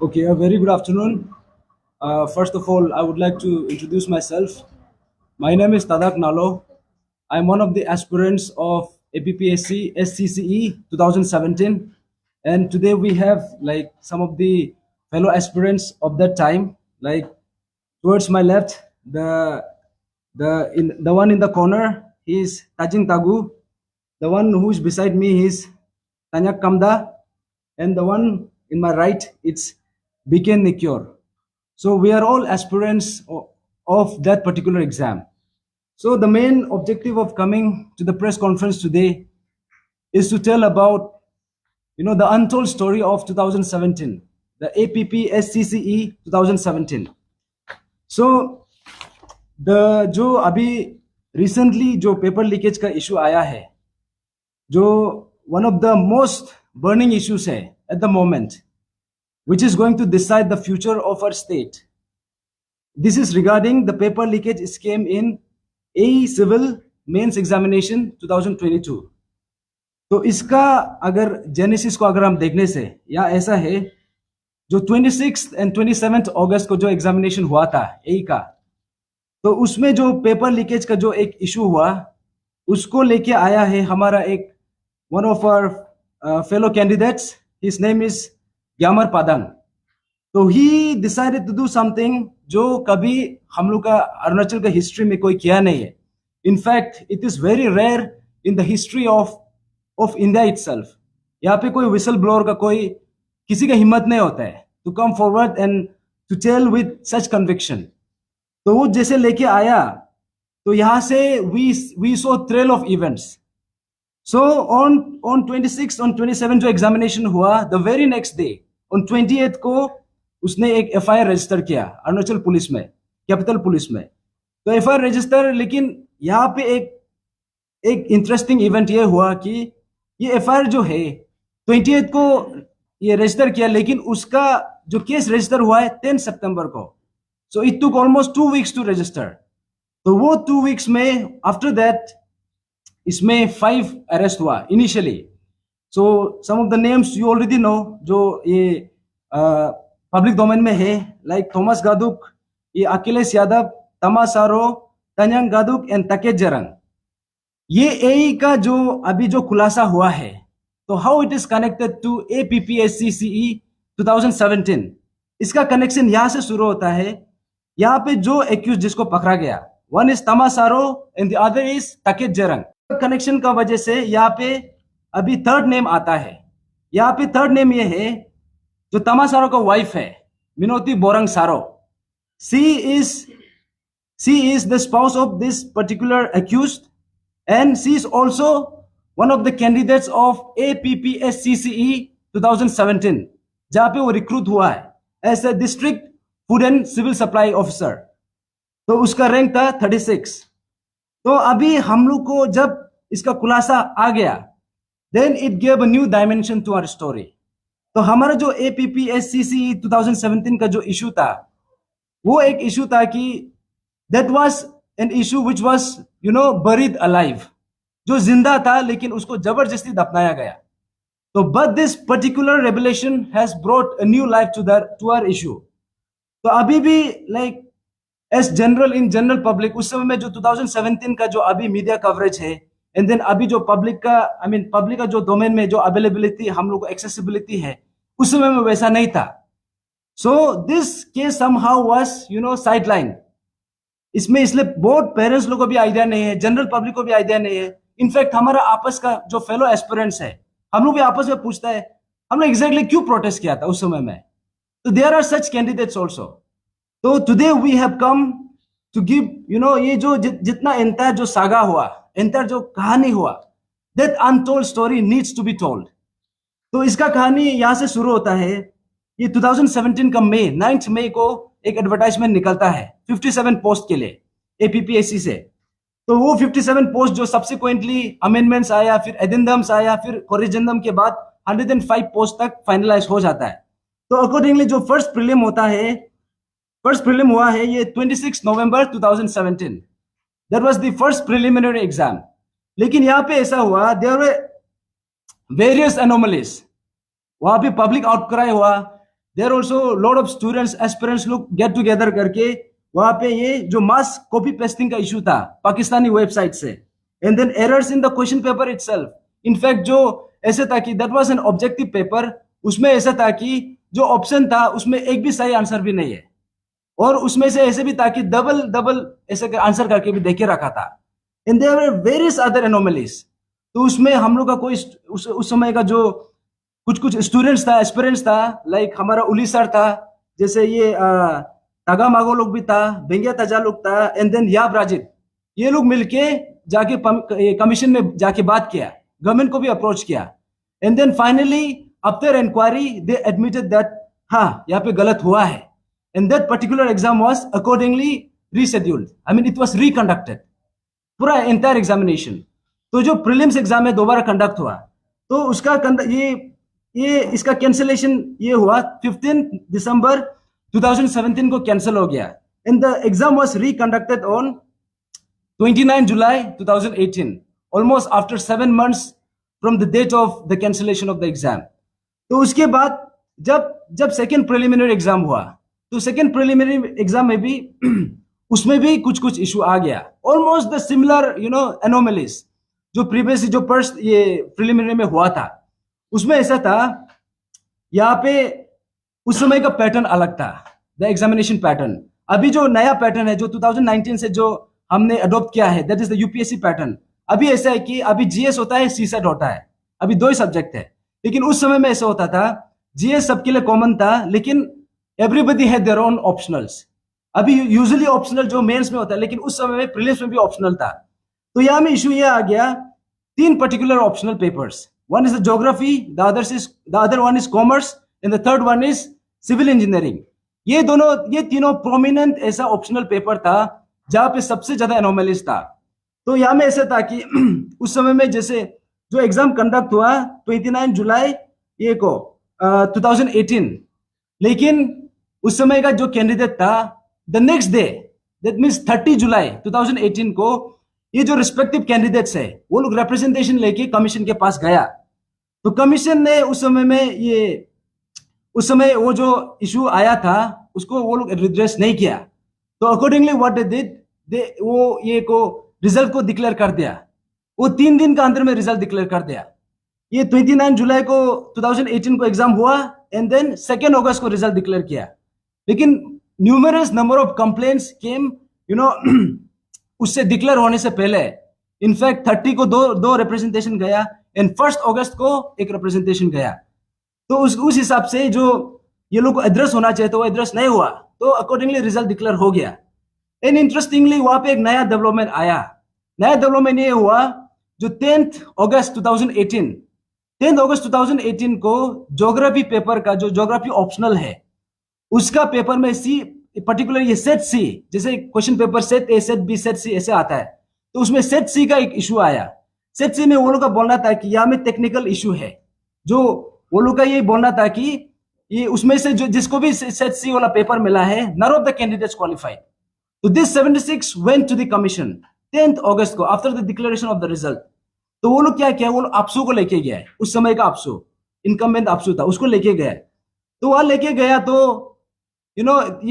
Okay, a very good afternoon. First of all, I would like to introduce myself. My name is Tadak Nalo. I'm one of the aspirants of APPSC SCCE 2017, and today we have like some of the fellow aspirants of that time. Like towards my left, the one in the corner, he is Tajing Tagu. The one who is beside me is Tanyak Kamda, and the one in my right, it's Biken Nikyur. So we are all aspirants of that particular exam. So the main objective of coming to the press conference today is to tell about the untold story of 2017, the APP SCCE 2017. So the जो अभी recently जो paper leakage का issue आया है, जो one of the most burning issues है at the moment, which is going to decide the future of our state. This is regarding the paper leakage scheme in AE Civil Mains Examination 2022. तो इसका अगर genesis को अगर हम देखने से या ऐसा है, जो 26 एंड 27 अगस्त को जो एग्जामिनेशन हुआ था एई का, तो उसमें जो पेपर लीकेज का जो एक इशू हुआ, उसको लेके आया है हमारा एक one of our fellow candidates. His name is Gyamar Padang. तो he decided to do something जो कभी हम लोग का अरुणाचल का हिस्ट्री में कोई किया नहीं है. In fact it is very rare in the history of India itself. यहाँ पे कोई विसल ब्लोअर का कोई किसी का हिम्मत नहीं होता है to come forward and to tell with such conviction. तो वो जैसे लेके आया, तो यहाँ से we saw thrill of events. So on 26 on 27 जो एग्जामिनेशन हुआ, the very next day on 28 को उसने एक एफआईआर रजिस्टर किया अरुणाचल पुलिस में, कैपिटल पुलिस में. तो एफआईआर रजिस्टर, लेकिन यहाँ पे एक इंटरेस्टिंग इवेंट ये हुआ कि ये एफआईआर जो है 28 को ये रजिस्टर किया, लेकिन उसका जो केस रजिस्टर हुआ है 10 सितंबर को. So it took almost 2 weeks to register. तो वो 2 वीक्स में आफ्टर दैट इसमें 5 अरेस्ट हुआ initially. So some of the names you already know, जो ये पब्लिक डोमेन में है, लाइक थॉमस गादुक, ये अखिलेश यादव, तमा सारो, तन्यांग गादुक एंड तकेत जरंग. ये एई का जो अभी जो खुलासा हुआ है, तो how it is connected to APPSCCE 2017. इसका कनेक्शन यहां से शुरू होता है. यहाँ पे जो एक्यूज जिसको पकड़ा गया, one is Tama Saro and the other is Taket Jarang. Connection का वजह से यहाँ पे अभी थर्ड नेम आता है. यहाँ पे थर्ड नेम ये है, जो तमा सारो का वाइफ है, Minoti Borang Saro. She is the spouse of this particular accused, and she is also one of the candidates of APPSCCE 2017, जहां पे वो रिक्रूट हुआ है as a district food and civil supply officer. तो उसका रैंक था 36. तो अभी हम लोग को जब इसका खुलासा आ गया, then it gave a new dimension to our story. तो हमारा जो APPSCCE 2017 का जो इशू था, वो एक इशू था कि that was an issue which was buried alive, जो जिंदा था लेकिन उसको जबरदस्ती दफनाया गया. तो but this particular revelation has brought a new life to our issue. तो अभी भी like as general in general public, उस समय में जो 2017 का जो अभी मीडिया कवरेज है, एंड देन अभी जो पब्लिक का पब्लिक का जो डोमेन में जो अवेलेबिलिटी, हम लोग को एक्सेसिबिलिटी है, उस समय में वैसा नहीं था. So this case somehow was sideline. इसमें इसलिए बहुत पेरेंट्स लोगों को भी आइडिया नहीं है, जनरल पब्लिक को भी आइडिया नहीं है. इनफैक्ट हमारा आपस का जो फेलो एस्पिरेंट्स है, हम लोग भी आपस में पूछता है हमने एग्जैक्टली क्यों प्रोटेस्ट किया था उस समय में. तो there are such candidates also. तो today we have come to give ये जो जितना एंटायर जो सागा हुआ, एंटायर जो कहानी हुआ, that untold story needs to be told. तो इसका कहानी यहां से शुरू होता है. ये 2017 का 9 मई को एक एडवर्टाइजमेंट निकलता है 57 पोस्ट के लिए APPSC से. तो वो 57 पोस्ट जो सब्सिक्वेंटली अमेंडमेंट्स आया, फिर एडेंडम्स आया, फिर कोरिजेंडम के बाद 105 पोस्ट तक फाइनलाइज हो जाता है. तो अकॉर्डिंगली जो फर्स्ट प्रीलिम हुआ है ये 26 नवंबर 2017. That was the first preliminary exam. लेकिन यहाँ पे ऐसा हुआ, देयर वर वेरियस एनोमलीज. वहां पे पब्लिक आउटक्राई हुआ. There also lot of students aspirants लोग गेट टुगेदर करके वहां पे ये जो मास कॉपी पेस्टिंग का इशू था पाकिस्तानी वेबसाइट से, and then errors in the question paper itself. In fact जो ऐसे था कि that was an objective paper, उसमें ऐसा था कि जो ऑप्शन था उसमें एक भी सही आंसर भी नहीं है, और उसमें से ऐसे भी था कि डबल डबल ऐसे आंसर करके भी देखे रखा था। And there were various other anomalies. तो उसमें हम लोग का कोई उस समय का जो कुछ कुछ स्टूडेंट्स था, एस्पिरेंट्स था, लाइक हमारा उली सर था, जैसे ये तागा मागो लोग भी था, बेंगिया तजा लोग था, एंड देन याब राजिद, ये लोग मिलके जाके कमीशन में जाके बात किया, गवर्नमेंट को भी अप्रोच किया, and then finally after inquiry they admitted that हाँ यहाँ पे गलत हुआ है, and that particular exam was accordingly rescheduled, I mean it was reconducted पूरा एंटायर एग्जामिनेशन। तो जो प्रीलिम्स एग्जाम है दोबारा कंडक्ट हुआ, तो उसका ये इसका कैंसिलेशन ये हुआ 15 दिसंबर 2017 को कैंसिल हो गया, and the exam was reconducted on 29 July 2018, almost after 7 months from the date of the cancellation of the exam। तो उसके बाद जब सेकेंड प्रिलिमिनरी एग्जाम हुआ, तो सेकेंड प्रिलिमिनरी एग्जाम में भी उसमें भी कुछ कुछ इशू आ गया, ऑलमोस्ट द सिमिलर एनोमलीज जो प्रीवियस जो फर्स्ट ये प्रिलिमिनरी में हुआ था, उसमें ऐसा था यहाँ पे उस समय का पैटर्न अलग था, द एग्जामिनेशन पैटर्न। अभी जो नया पैटर्न है जो 2019 से जो हमने अडॉप्ट किया है, that is the UPSC pattern. अभी ऐसा है कि अभी जीएस होता है, सीसेट होता है, अभी 2 ही सब्जेक्ट है, लेकिन उस समय में ऐसा होता था जीएस सबके लिए कॉमन था, लेकिन everybody had their own optionals. अभी यूजुअली ऑप्शनल जो मेंस में होता है, लेकिन उस समय में प्रीलिम्स में भी ऑप्शनल था। तो यहाँ में इशू ये आ गया, 3 particular optional papers, one is the geography, the other one is commerce, and the third one is civil engineering. ये तीनों प्रोमिनेंट ऐसा ऑप्शनल पेपर था जहां पे सबसे ज्यादा एनोमलीज था। तो यहाँ में ऐसा था कि उस समय में जैसे जो एग्जाम कंडक्ट हुआ 29 जुलाई ये को 2018, लेकिन उस समय का जो कैंडिडेट था the next day, that means 30 जुलाई 2018 को, ये जो रिस्पेक्टिव कैंडिडेट्स है वो लोग रिप्रेजेंटेशन लेके कमीशन के पास गया। तो कमीशन ने उस समय वो जो इशू आया था उसको वो लोग रिड्रेस नहीं किया। तो अकॉर्डिंगली व्हाट दे डिड, वो ये को रिजल्ट को डिक्लेयर कर दिया, वो 3 दिन का अंदर में रिजल्ट डिक्लेयर कर दिया। ये 29 जुलाई को 2018 को एग्जाम हुआ, एंड देन 2 अगस्त को रिजल्ट डिक्लेयर किया। लेकिन न्यूमरस नंबर ऑफ कंप्लेंट्स केम उससे डिक्लेयर होने से पहले। इनफैक्ट 30 को दो रिप्रेजेंटेशन गया, एंड 1 अगस्त को एक रिप्रेजेंटेशन गया। तो उस हिसाब से जो ये लोग को एड्रेस होना चाहिए तो वो एड्रेस नहीं हुआ, तो अकॉर्डिंगली रिजल्ट डिक्लेयर हो गया। एंड इंटरेस्टिंगली वहां पे एक नया डेवलपमेंट आया। नया डेवलपमेंट ये हुआ जो 10 अगस्त 2018 को ज्योग्राफी पेपर का, जो ज्योग्राफी ऑप्शनल है उसका पेपर में सी पर्टिकुलर ये सेट सी, जैसे question paper set A, set B, set C ऐसे आता है, तो उसमें सेट सी का एक इशू आया। सेट सी में वो लोग का बोलना था कि यहाँ में टेक्निकल इशू है, जो वो लोग का ये बोलना था कि ये उसमें से जो जिसको भी सेट सी वाला पेपर मिला है, none of the candidates qualified. तो this 76 went to the commission 10 August को after the declaration of the result. तो वो लोग क्या किया, वो लोग आपसू को लेके गया, उस समय का आपसू, इनकम्बेंट आपसू था, उसको लेके गया। तो वहां लेके गया तो ये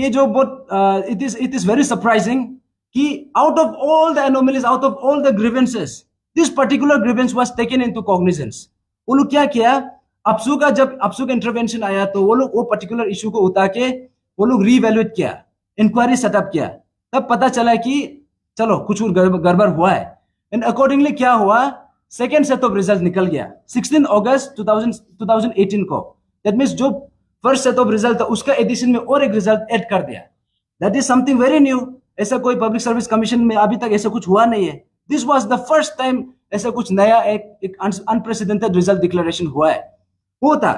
जो बहुत इट इज वेरी सरप्राइजिंग कि out of all the anomalies, out of all the grievances, this particular grievance was taken into cognizance. वो लोग क्या किया, जब आपसू का इंटरवेंशन आया तो वो लोग वो पर्टिकुलर इशू को उतार के वो लोग रीवैल्यूएट किया, इंक्वायरी सेटअप किया, तब पता चला कि चलो कुछ गड़बड़ हुआ है। एंड अकॉर्डिंगली क्या हुआ, सेकेंड सेट ऑफ रिजल्ट निकल गया 16 अगस्त 2018 को। दैट मीन्स जो फर्स्ट सेट ऑफ रिजल्ट था उसका एडिशन में और एक रिजल्ट ऐड कर दिया। That is something very new, ऐसा कोई पब्लिक सर्विस कमीशन में अभी तक ऐसा कुछ हुआ नहीं है। This was the first time ऐसा कुछ नया एक अनप्रेसिडेंटेड रिजल्ट डिक्लेरेशन हुआ है, वो था।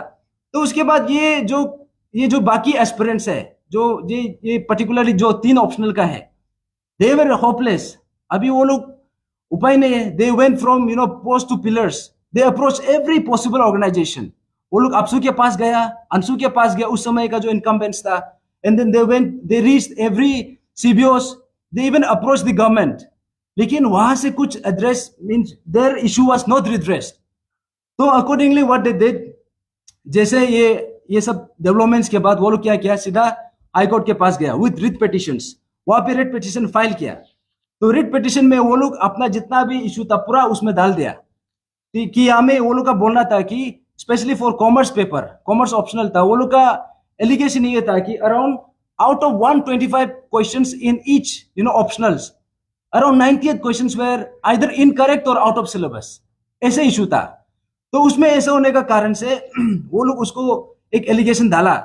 तो उसके बाद ये जो बाकी एस्पिरेंट्स है, जो ये पर्टिकुलरली जो 3 ऑप्शनल का है, दे वर होपलेस। अभी वो लोग उपाय नहीं है, they went from post to pillars, they approach every possible organisation. वो लोग अपसू के पास गया, अंशु के पास गया, उस समय का जो इनकम्बेंट्स था, and then they reached every CBOs, they even approach the government, लेकिन वहां से कुछ address means their issue was not redressed. तो अकॉर्डिंगली व्हाट दे डिड, जैसे ये सब डेवलपमेंट्स के बाद वो लोग क्या किया, सीधा हाई कोर्ट के पास गया विथ रिट पिटिशंस। वहां पे रिट पिटिशन फाइल किया। तो रिट पिटिशन में वो लोग अपना जितना भी इशू था पूरा उसमें डाल दिया कि हमें, वो लोग का बोलना था कि specially for commerce paper, commerce optional था, वो लोग का एलिगेशन ये था कि around out of 125 questions in each optionals, around 98 questions were either incorrect और आउट ऑफ सिलेबस, ऐसे इशू था। तो उसमें ऐसा होने का कारण से वो लोग उसको एक एलिगेशन डाला।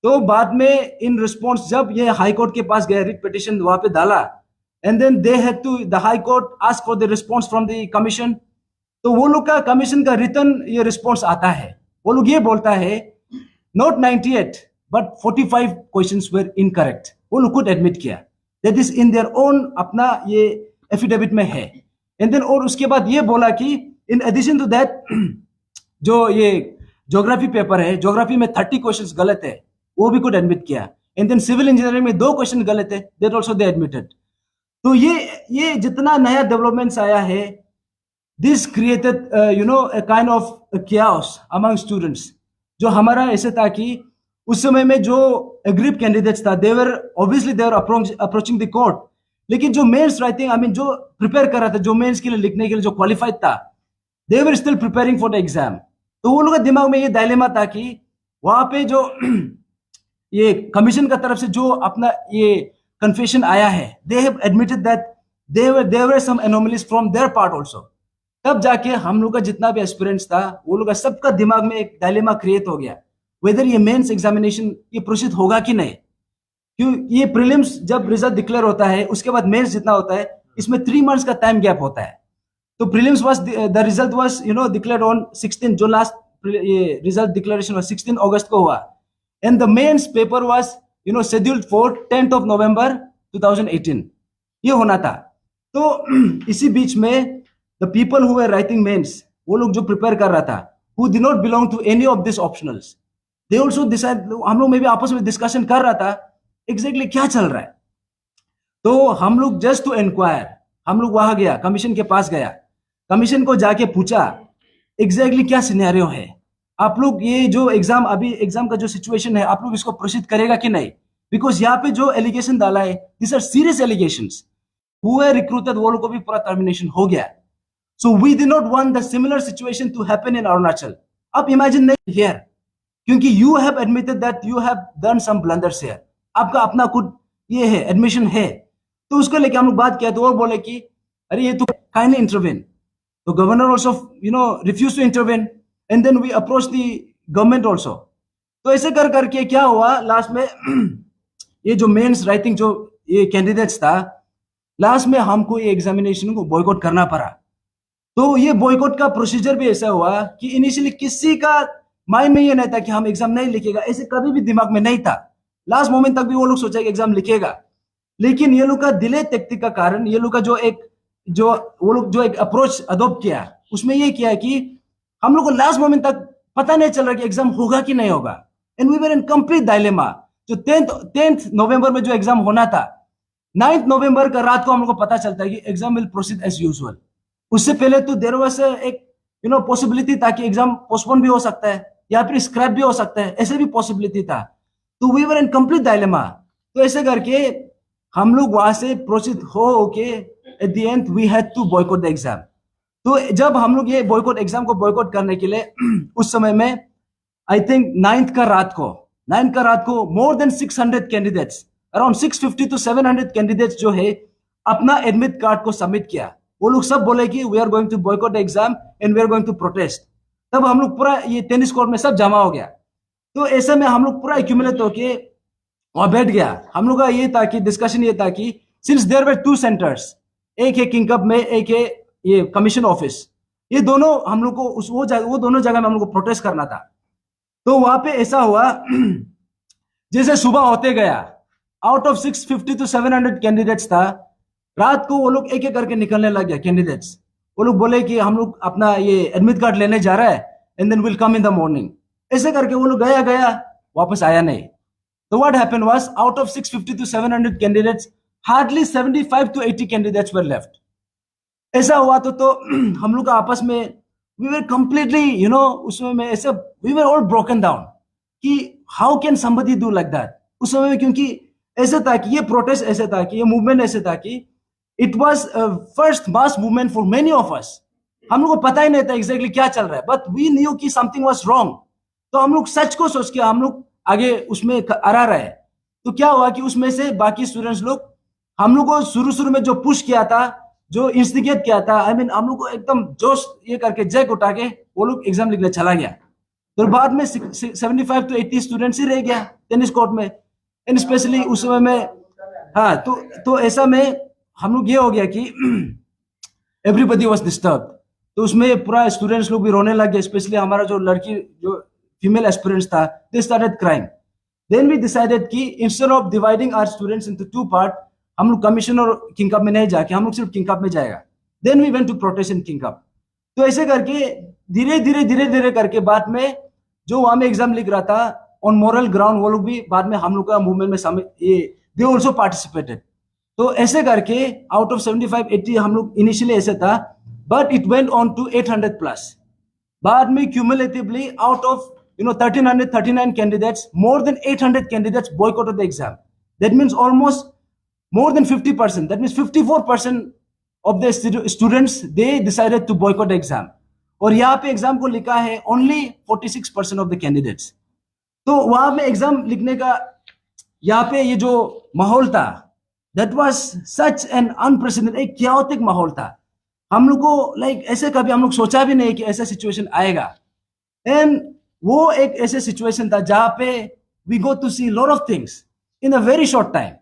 तो बाद में इन रिस्पॉन्स जब ये हाई कोर्ट के पास गए, रिट पिटिशन वहां पे डाला, and then they had to, the high court ask for the response from the commission. तो वो लोग का कमीशन का रिटर्न ये रिस्पॉन्स आता है, वो लोग ये बोलता है not 98 but 45 questions were incorrect. वो लोग खुद एडमिट किया, that is in their own, अपना ये एफिडेविट में है। एंड देन और उसके बाद ये बोला कि इन एडिशन टू दैट जो ये ज्योग्राफी पेपर है, ज्योग्राफी में 30 क्वेश्चंस गलत है, वो भी खुद एडमिट किया। एंड देन सिविल इंजीनियरिंग में 2 क्वेश्चन गलत है, दैट आल्सो दे एडमिटेड। तो ये जितना नया डेवलपमेंट्स आया है, this created a kind of chaos among students। जो हमारा ऐसे था कि उस समय में जो एग्रीड कैंडिडेट्स था, they were obviously they were approaching the court, लेकिन जो मेंस राइटिंग, आई मीन जो प्रिपेयर कर रहा था, जो मेंस के लिए लिखने के लिए जो क्वालिफाइड था, they were still preparing for the exam. तो वो लोग के दिमाग में ये डायलेमा था कि वहां पे जो ये कमीशन का तरफ से जो अपना ये कन्फेशन आया है, they have admitted that there were some anomalies from their part also. तब जाके हम लोग का जितना भी एस्पिरेंट्स था, वो लोग का सबका दिमाग में एक डायलेमा क्रिएट हो गया, वेदर ये मेंस एग्जामिनेशन ये प्रोसीड होगा कि नहीं। क्यों, ये प्रीलिम्स जब रिजल्ट डिक्लेयर होता है उसके बाद मेंस जितना होता है, इसमें 3 मंथ्स का टाइम गैप होता है। तो prelims was, the result was declared on 16, जो लास्ट ये रिजल्ट डिक्लेरेशन वाज 16 अगस्त को हुआ, and the mains paper was scheduled for 10th of November 2018, ये होना था। तो इसी बीच में the people who were writing mains, वो लोग जो प्रिपेयर कर रहा था, who did not belong to any of these optionals, they also decide, हम लोग में भी आपस में डिस्कशन कर रहा था एग्जैक्टली क्या चल रहा है। तो हम लोग जस्ट टू इंक्वायर, हम लोग वहां गया, कमीशन के पास गया, कमीशन को जाके पूछा एग्जैक्टली क्या सिनेरियो है, आप लोग ये जो एग्जाम, अभी एग्जाम का जो सिचुएशन है, आप लोग इसको प्रोसीड करेगा कि नहीं। बिकॉज यहाँ पे जो एलिगेशन डाला है, this are serious allegations. Who है रिक्रूटेड, वो लोग को भी पूरा टर्मिनेशन हो गया। So we did not want the similar situation to happen in Arunachal. अब imagine नहीं here, क्योंकि you have admitted that you have done some blunders here. आपका अपना खुद ये है, admission है। तो उसको लेके हम लोग बात किया, तो वो बोले कि अरे ये तो kindly intervene. तो governor also refused to intervene, and then we approached the government also. तो ऐसे कर करके क्या हुआ लास्ट में ये जो मेंस राइटिंग जो ये कैंडिडेट्स था, लास्ट में हमको ये एग्जामिनेशन को बॉयकॉट करना पड़ा। तो ये बॉयकॉट का प्रोसीजर भी ऐसा हुआ कि इनिशियली किसी का माइंड में ये नहीं था कि हम एग्जाम नहीं लिखेगा, ऐसे कभी भी दिमाग में नहीं था। लास्ट मोमेंट तक भी वो लोग सोचा कि एग्जाम लिखेगा, लेकिन ये लोग का दिले टेक्टिक का कारण, ये लोग का वो लोग जो एक अप्रोच अडॉप्ट किया, उसमें ये किया कि हम लोग को लास्ट मोमेंट तक पता नहीं चल रहा कि एग्जाम होगा कि नहीं होगा, and we were in complete dilemma. जो 10th नवंबर में जो एग्जाम होना था, 9th नवंबर का रात को हम लोग को पता चलता है कि exam will proceed as usual. उससे पहले तो देयर वाज एक पॉसिबिलिटी था कि एग्जाम पोस्टपोन भी हो सकता है या फिर स्क्रैप भी हो सकता है, ऐसे भी पॉसिबिलिटी था। तो we were in complete dilemma. तो ऐसे करके हम लोग वहां से प्रोसीड होके at the end we had to boycott the exam. तो जब हम लोग ये बॉयकॉट एग्जाम को बॉयकॉट करने के लिए उस समय में आई थिंक 9th का रात को more than 600 candidates, around 650 to 700 candidates जो है अपना एडमिट कार्ड को सबमिट किया। वो लोग सब बोले कि we are going to boycott the exam and we are going to protest. तब हम लोग पूरा ये टेनिस कोर्ट में सब जमा हो गया। तो ऐसे में हम लोग पूरा एक्यूमुलेट होके वहां बैठ गया। हम लोग का ये था कि डिस्कशन ये था कि सिंस देयर वर 2 सेंटर्स, एक है किंग कप में, एक है ये कमीशन ऑफिस, ये दोनों हम लोग को वो दोनों जगह में हम लोग को प्रोटेस्ट करना था। तो वहां पे ऐसा हुआ जैसे सुबह होते गया, आउट ऑफ 650 to 700 कैंडिडेट्स था, रात को वो लोग एक एक करके निकलने लग गया कैंडिडेट्स। वो लोग बोले कि हम लोग अपना ये एडमिट कार्ड लेने जा रहा है and then will come in the morning. ऐसे करके वो लोग गया वापस आया नहीं। तो what happened was, out of 650 to 700 candidates, hardly 75 to 80 candidates were left. ऐसा हुआ तो हम लोग का आपस में वी वर कंप्लीटली उसमें में ऐसे we were all broken down. कि how can somebody do like that उस समय में, क्योंकि ऐसा था कि ये प्रोटेस्ट ऐसा था कि ये मूवमेंट ऐसे था कि it was first mass movement for many of us. हम लोग को पता ही नहीं था एग्जैक्टली क्या चल रहा है, बट वी न्यू कि समथिंग वाज रॉन्ग। तो हम लोग सच को सोच के हम लोग आगे उसमें आ रहे। तो क्या हुआ कि उसमें से बाकी स्टूडेंट्स लोग हम लोग को शुरू शुरू में जो पुश किया था, जो इंस्टिगेट किया था, आई मीन हम लोग को एकदम जोश ये करके जैक उठा के वो लोग एग्जाम लिखने चला गया। तो बाद में 75 to 80 स्टूडेंट्स ही रह गया टेनिस कोर्ट में, एंड स्पेशली उस समय में। हाँ, तो ऐसा में हम लोग ये हो गया कि एवरीबडी वाज डिस्टर्ब। तो उसमें पूरा स्टूडेंट्स लोग भी रोने लग गए, स्पेशली हमारा जो लड़की जो फीमेल एस्पिरेंट्स था, they started crying. Then we decided कि instead of dividing our students into two part, हम लोग कमीशन और किंग कप में नहीं जाके हम लोग सिर्फ किंग कप में जाएगा। Then we went to protest in king cup. तो ऐसे करके धीरे धीरे करके बाद में जो वहां में एग्जाम लिख रहा था ऑन मोरल ग्राउंड, वो लोग भी बाद में हम लोग का मूवमेंट में ये दे ऑल्सो पार्टिसिपेटेड। तो ऐसे करके आउट ऑफ 75-80 हम लोग इनिशियली ऐसे था, but it went on to 800 plus. बाद में cumulatively out of 1339 candidates, more than 800 candidates boycotted the exam. That means almost more than 50%. That means 54% of the students they decided to boycott the exam. और यहाँ पे exam को लिखा है only 46% of the candidates. तो वहां पे exam लिखने का यहाँ पे ये जो माहौल था, that was such an unprecedented, एक chaotic माहौल था। हम लोग को लाइक ऐसे कभी हम लोग सोचा भी नहीं कि ऐसा सिचुएशन आएगा। एंड वो एक ऐसे सिचुएशन था जहां पे we go to see lot of things in a very short time.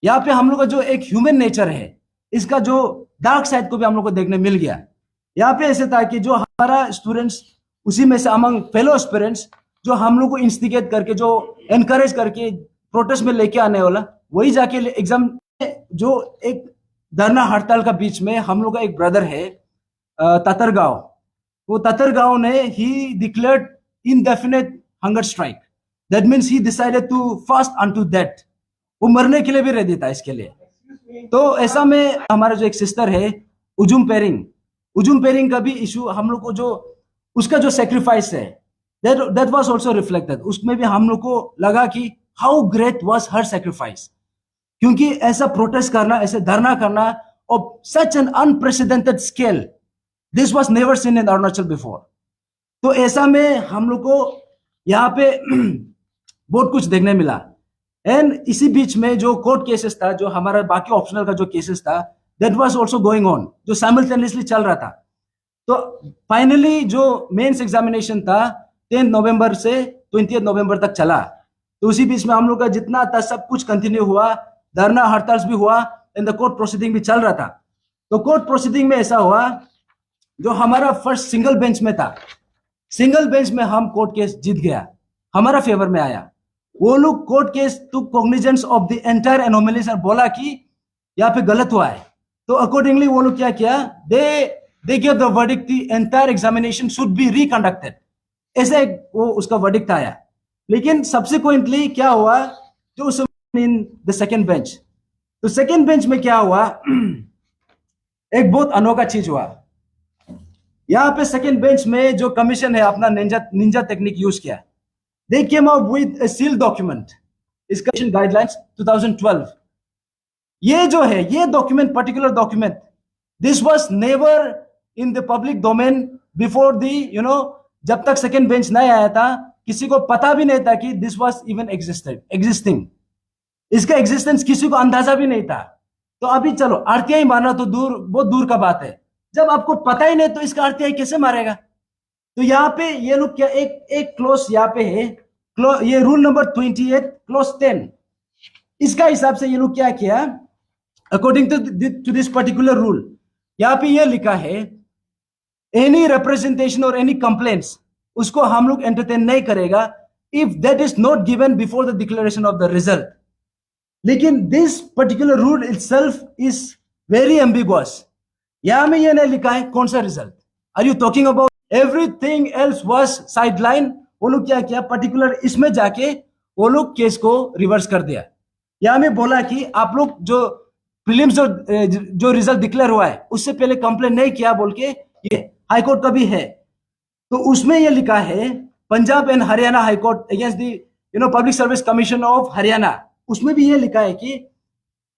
यहाँ पे हम लोग का जो एक ह्यूमन नेचर है, इसका जो डार्क साइड को भी हम लोग को देखने मिल गया। यहाँ पे ऐसे था कि जो हमारा स्टूडेंट्स, उसी में से अमंग फेलो एस्पिरेंट्स, जो हम लोग को इंस्टिगेट करके, जो एनकरेज करके प्रोटेस्ट में लेके आने वाला, वही जाके एग्जाम, जो एक धरना हड़ताल का बीच में हम लोग का एक ब्रदर है ततरगांव, वो ततरगांव ने ही declared indefinite hunger strike. That means he decided to fast unto death. वो मरने के लिए भी रेडी था इसके लिए। तो ऐसा में हमारा जो एक सिस्टर है उजुम पेरिंग का भी इशू हम लोग को, जो उसका जो सेक्रीफाइस है, that was also reflected. उसमें भी हम लोग को लगा कि how great was her sacrifice. क्योंकि ऐसा प्रोटेस्ट करना, ऐसे धरना करना of such an unprecedented scale, this was never seen in Arunachal before. तो ऐसा में हम लोग को यहाँ पे बहुत कुछ देखने मिला। एंड इसी बीच में जो कोर्ट केसेस था, जो हमारा बाकी ऑप्शनल का जो केसेस था, that was also going on, जो साइमल्टेनियसली चल रहा था। तो फाइनली जो मेंस एग्जामिनेशन था 10 नवंबर से 20 नवंबर तक चला। तो उसी बीच में हम लोग का जितना था सब कुछ कंटिन्यू हुआ, धरना हड़ताल भी हुआ, एंड द कोर्ट प्रोसीडिंग भी चल रहा था। तो कोर्ट प्रोसीडिंग में ऐसा हुआ, जो हमारा फर्स्ट सिंगल बेंच में था, सिंगल बेंच में हम कोर्ट केस जीत गया, हमारा फेवर में आया। वो लोग court case to cognizance of the entire anomalies और बोला कि यहाँ पे गलत हुआ है। तो अकॉर्डिंगली वो लोग क्या किया, they give the verdict the entire examination should be reconducted, ऐसे वो उसका वर्डिक्ट आया। लेकिन सब्सिक्वेंटली क्या हुआ, जो उस इन द सेकेंड बेंच, तो सेकेंड बेंच में क्या हुआ, एक बहुत अनोखा चीज हुआ। यहाँ पे सेकेंड बेंच में जो कमीशन है अपना निंजा टेक्निक यूज किया। They came up with a sealed document, इसका गाइडलाइंस 2012। ये जो है, ये document, particular document, this was never in the public domain before the जब तक सेकेंड बेंच नहीं आया था, किसी को पता भी नहीं था कि दिस वाज इवन एग्जिस्टिंग। इसका एग्जिस्टेंस किसी को अंदाजा भी नहीं था। तो अभी चलो आरटीआई मारना तो दूर, बहुत दूर का बात है, जब आपको पता ही नहीं तो इसका आरटीआई कैसे मारेगा। तो यहाँ पे ये लोग क्या, एक क्लोज यहाँ पे है, ये रूल नंबर 28 क्लोज 10, इसका हिसाब से ये लोग क्या किया, according to this particular rule, यहाँ पे ये लिखा है, एनी रिप्रेजेंटेशन और एनी कंप्लेंट्स, उसको हम लोग एंटरटेन नहीं करेगा if that is not given before the declaration of the result. लेकिन this particular rule itself is very ambiguous. यहां में ये नहीं लिखा है कौन सा result, are you talking about everything else was sideline. वो लोग क्या किया, पर्टिकुलर इसमें जाके वो लोग केस को रिवर्स कर दिया। यहां में बोला कि आप लोग जो प्रीलिम्स जो रिजल्ट डिक्लेयर हुआ है उससे पहले कंप्लेन नहीं किया बोल के, ये हाईकोर्ट का भी है। तो उसमें ये लिखा है Punjab and Haryana high court against the public service commission of Haryana, उसमें भी ये लिखा है कि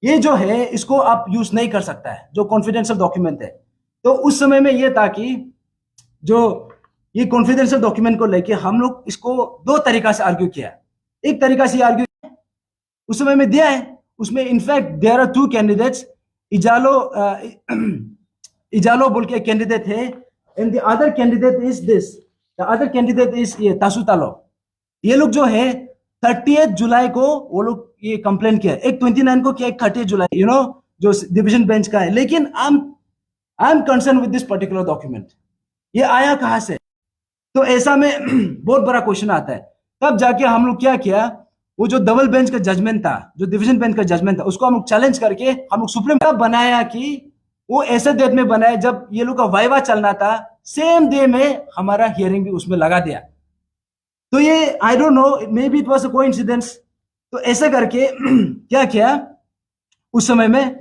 ये जो है इसको आप यूज नहीं कर सकता है, जो कॉन्फिडेंशियल डॉक्यूमेंट है। तो उस समय में ये था कि जो ये कॉन्फिडेंशियल डॉक्यूमेंट को लेके हम लोग इसको दो तरीका से आर्ग्यू किया। एक तरीका से आर्ग्यू उस समय में दिया है, उसमें in fact there are two candidates, इजालो इजालो बोल के कैंडिडेट है, and the other candidate is this, the other candidate is ये तासुतालो। ये लोग जो है 30 जुलाई को वो लोग ये कंप्लेन किया, एक 29 को किया, एक 30 जुलाई, जो डिवीजन बेंच का है। लेकिन I am concern with this particular document, ये आया कहां से? तो ऐसा में बहुत बड़ा क्वेश्चन आता है। तब जाके हम लोग क्या किया, वो जो डबल बेंच का जजमेंट था, जो डिवीजन बेंच का जजमेंट था, उसको हम लोग चैलेंज करके हम लोग सुप्रीम कोर्ट बनाया कि वो ऐसे डेट में बनाया जब ये लोग का वाइवा चलना था, सेम डे में हमारा हियरिंग भी उसमें लगा दिया। तो ये I don't know, may be it was a coincidence. तो ऐसे करके क्या किया उस समय में,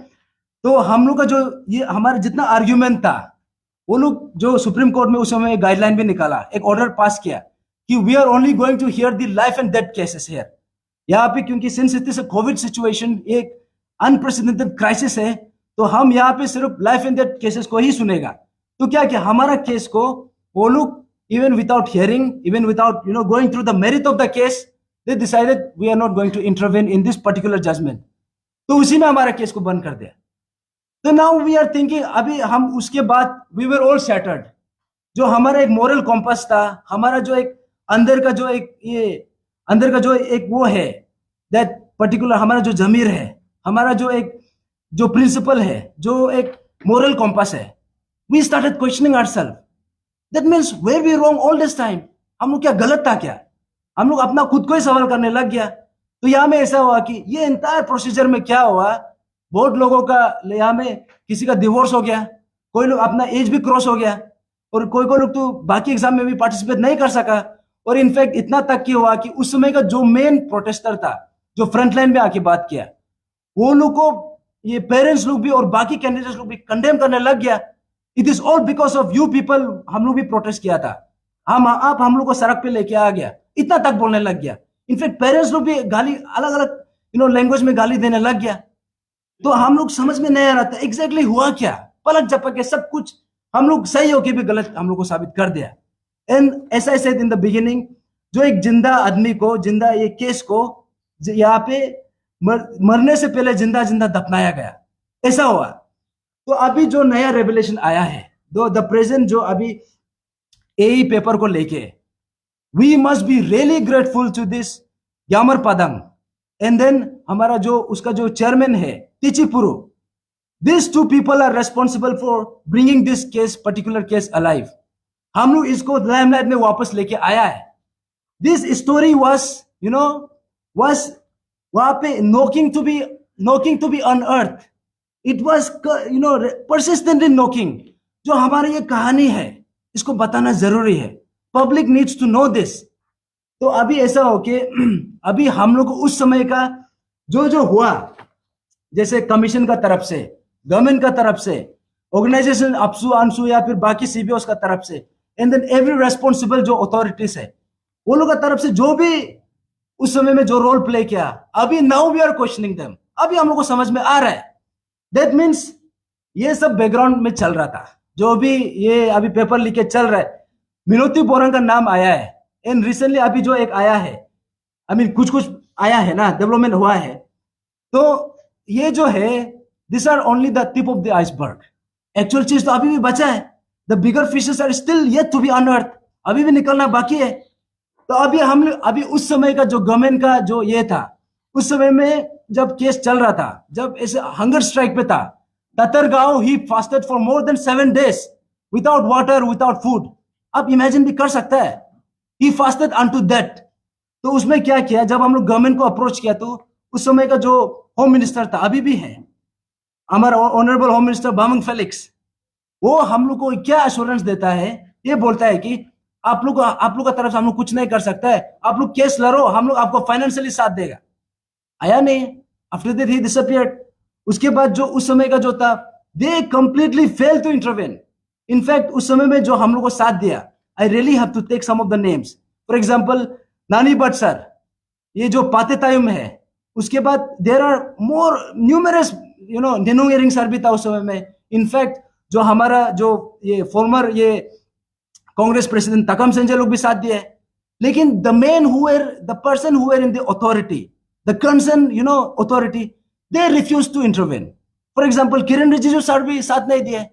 तो हम लोग का जो ये हमारा जितना आर्ग्यूमेंट था, वो लोग जो सुप्रीम कोर्ट में उस समय गाइडलाइन भी निकाला, एक ऑर्डर पास किया कि we are only going to hear the life and death cases here. यहाँ पे क्योंकि since it is a COVID situation, एक अनप्रेसिडेंटेड क्राइसिस है, तो हम यहाँ पे सिर्फ लाइफ एंड डेथ केसेस को ही सुनेगा। तो क्या किया, हमारा केस को वो लोग even without hearing, even without going through the merit of the case, they decided we are not going to intervene in this particular judgment. तो उसी में हमारा केस को बंद कर दिया। तो नाउ वी आर थिंकिंग, अभी हम उसके बाद वी वर ऑल शैटर्ड। जो हमारा एक मोरल कॉम्पस था, हमारा जो एक अंदर का जो एक वो है, दैट पर्टिकुलर हमारा जो जमीर है, हमारा जो प्रिंसिपल है, जो एक मोरल कॉम्पस है, we started questioning ourself. That means where we wrong all this time? हम लोग क्या गलत था क्या? हम लोग अपना खुद को ही सवाल करने लग गया। तो यहाँ में ऐसा हुआ कि ये एंटायर प्रोसीजर में क्या हुआ, बहुत लोगों का यहाँ में किसी का डिवोर्स हो गया, कोई लोग अपना एज भी क्रॉस हो गया, और कोई लोग तो बाकी एग्जाम में भी पार्टिसिपेट नहीं कर सका। और इनफैक्ट इतना तक की हुआ कि उस समय का जो मेन प्रोटेस्टर था, जो फ्रंट लाइन में आके बात किया, वो लोग को ये पेरेंट्स लोग भी और बाकी कैंडिडेट्स लोग भी कंडेम करने लग गया। It is all because of you people, हम लोग भी प्रोटेस्ट किया था, हम लोग को सड़क पे लेके आ गया, इतना तक बोलने लग गया। इनफैक्ट पेरेंट्स लोग भी गाली अलग अलग लैंग्वेज में गाली देने लग गया। तो हम लोग समझ में नहीं आ रहा था एग्जैक्टली हुआ क्या, पलट झपक के सब कुछ हम लोग सही होके भी गलत हम लोग को साबित कर दिया। एंड ऐसा ऐसे इन द बिगिनिंग, जो एक जिंदा आदमी को, जिंदा ये केस को यहाँ पे मरने से पहले जिंदा जिंदा दफनाया गया, ऐसा हुआ। तो अभी जो नया रेवलेशन आया है, द प्रेजेंट जो अभी एई पेपर को लेके, we must be really grateful to this Yamar Padam, and then हमारा जो उसका जो चेयरमैन है टिचिपुरु। These two people are responsible for bringing this case, particular case alive. हम लोग इसको लाइमलाइट में वापस लेके आया है। This story was, was वहां पे knocking to be unearthed. It was, persistently knocking. जो हमारी ये कहानी है, इसको बताना जरूरी है। Public needs to know this. तो अभी ऐसा हो कि अभी हम लोग को उस समय का जो हुआ, जैसे कमीशन का तरफ से, गवर्नमेंट का तरफ से, ऑर्गेनाइजेशन अपसू अंशु या फिर बाकी सीबीओस का तरफ से, एंड देन एवरी रेस्पॉन्सिबल जो अथॉरिटीज है, वो लोग का तरफ से जो भी उस समय में जो रोल प्ले किया, अभी now we are questioning them. अभी हम लोग को समझ में आ रहा है। दैट मीन्स ये सब बैकग्राउंड में चल रहा था। जो भी ये अभी पेपर लीकेज चल रहा है, मिनोती बोरंग का नाम आया है, एंड रिसेंटली अभी जो एक आया है, कुछ आया है ना, डेवलपमेंट हुआ है। तो ये जो है, these are only the tip of the iceberg. Actual चीज तो अभी भी बचा है। The bigger fishes are still yet to be unearthed. अभी भी निकलना बाकी है। तो अभी उस समय का जो गवर्नमेंट का जो ये था, उस समय में जब केस चल रहा था, जब ऐसे हंगर स्ट्राइक पे था, ततरगांव he fasted for more than 7 days without water, without food. आप इमेजिन भी कर सकता है, ही फास्टेड अनटू दैट। तो उसमें क्या किया, जब हम लोग गवर्नमेंट को अप्रोच किया, तो उस समय का जो होम मिनिस्टर था, अभी भी है हमारा honourable home minister Bamang Felix, वो हम लोग को क्या एश्योरेंस देता है, ये बोलता है कि आप लोग का तरफ से हम लोग कुछ नहीं कर सकता है, आप लोग केस लड़ो, हम लोग आपको फाइनेंशियली साथ देगा। आया नहीं, आफ्टर दैट ही डिसअपीयर्ड। उसके बाद जो उस समय का जो था, they completely fail to intervene. In fact उस समय में जो हम लोग को साथ दिया, I really have to take some of the names. For example Nani Bhatt sir, ये जो पाते तायुम है, उसके बाद there are more numerous Ninong Ering sir भी था उस समय में। इनफैक्ट जो हमारा जो ये फॉर्मर ये कांग्रेस प्रेसिडेंट तकम संजय लोग भी साथ दिए। लेकिन the main the person who in the authority, the concern authority, they refuse to intervene. For example Kiren Rijiju sir भी साथ नहीं दिए।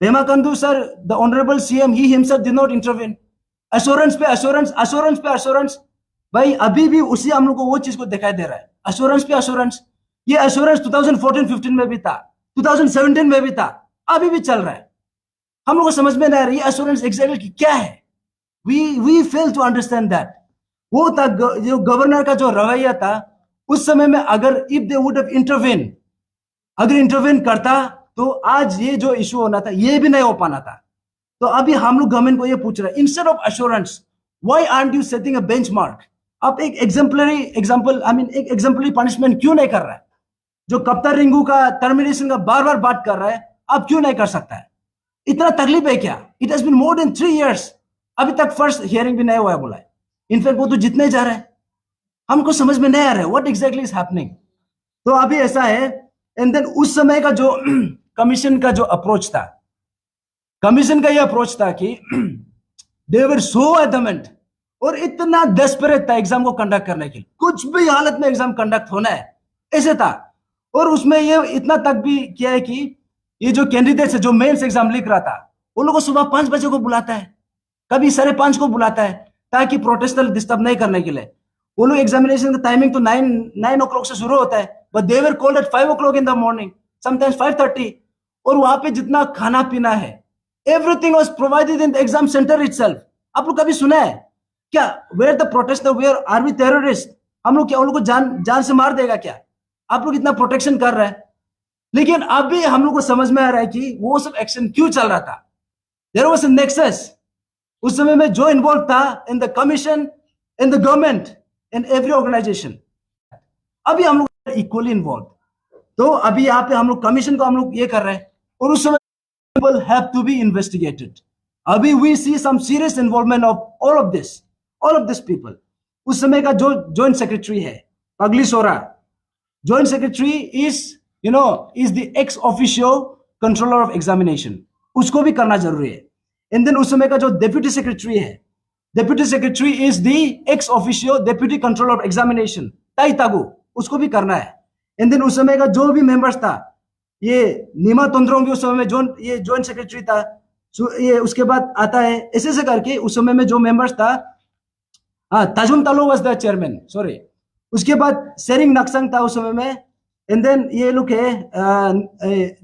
Pema Khandu sir, the honourable CM, he himself did not intervene. Assurance पे एश्योरेंस, एश्योरेंस पे एश्योरेंस। भाई अभी भी उसी हम लोग को वो चीज को दिखाई दे रहा है, एश्योरेंस पे एश्योरेंस। ये एश्योरेंस 2014-15 में भी था, 2017 में भी था, अभी भी चल रहा है। हम लोग को समझ में नहीं आ रही एश्योरेंस एग्जैक्टली क्या है। We fail to understand that. वो था जो गवर्नर का जो रवैया था उस समय में, अगर if they would have intervene, अगर इंटरवेन करता तो आज ये जो इशू होना था ये भी नहीं हो पाना था। तो अभी हम लोग गवर्नमेंट को ये पूछ रहे हैं, instead of assurance, why aren't you setting a benchmark? आप एक एग्जाम्पलरी एक एग्जाम्पलरी पनिशमेंट क्यों नहीं कर रहा है? जो कप्तान रिंगू का टर्मिनेशन का बार बार बात कर रहा है, आप क्यों नहीं कर सकता है? इतना तकलीफ है क्या? It has been more than 3 years, अभी तक फर्स्ट हियरिंग भी नहीं हुआ है बोला है। इनफैक्ट वो तो जितने जा रहा है, हमको समझ में नहीं आ रहा है व्हाट एग्जैक्टली इज हैपनिंग। तो अभी ऐसा है। एंड देन उस समय का जो कमीशन का जो अप्रोच था, कमीशन का ये अप्रोच था कि दे वर सो एडमेंट और इतना डेस्परेट था एग्जाम को कंडक्ट करने के लिए, कुछ भी हालत में एग्जाम कंडक्ट होना है, ऐसे था। और उसमें ये इतना तक भी किया है कि ये जो कैंडिडेट्स है जो मेंस एग्जाम लिख रहा था, वो लोगों को सुबह 5 बजे को बुलाता है, कभी 5:30 को बुलाता है, ताकि प्रोटेस्टर डिस्टर्ब नहीं करने के लिए। वो लोग एग्जामिनेशन का टाइमिंग तो 9 o'clock से शुरू होता है, but they were called at 5 o'clock in the morning, sometimes 5:30। और वहां पे जितना खाना पीना है, everything was provided in the exam centre itself. आप लोग कभी सुना है क्या where the protester, where are we terrorist? हम लोग क्या उन लोग को जान से मार देगा क्या? आप लोग इतना प्रोटेक्शन कर रहे हैं। लेकिन अभी हम लोग को समझ में आ रहा है कि वो सब एक्शन क्यों चल रहा था। देयर वाज अ नेक्सस उस समय में जो इन्वॉल्व था in the commission, in the government, in every organisation. अभी हम लोग इक्वली इन्वॉल्व। तो अभी यहाँ पे हम लोग कमीशन को हम लोग ये कर रहे हैं, और उस समय people have to be investigated. अभी we see some serious involvement of all of this people. उस समय का जो जॉइंट सेक्रेटरी है Pagli Sora, joint secretary is the ex officio controller of examination, उसको भी करना जरूरी है। एंड देन उस समय का जो डेप्यूटी सेक्रेटरी है, deputy secretary is the ex officio deputy controller of examination ताई तागू, उसको भी करना है। एंड देन उस समय का जो भी मेंबर्स था, ये नीमा तंत्रोंगी उस समय में ये जॉइंट सेक्रेटरी था। ये उसके बाद आता है ऐसे करके उस समय में जो मेंबर्स था, ताजुम तालो वाज द चेयरमैन, सॉरी। उसके बाद सेरिंग नक्संग था उस समय में। एंड देन ये लोग है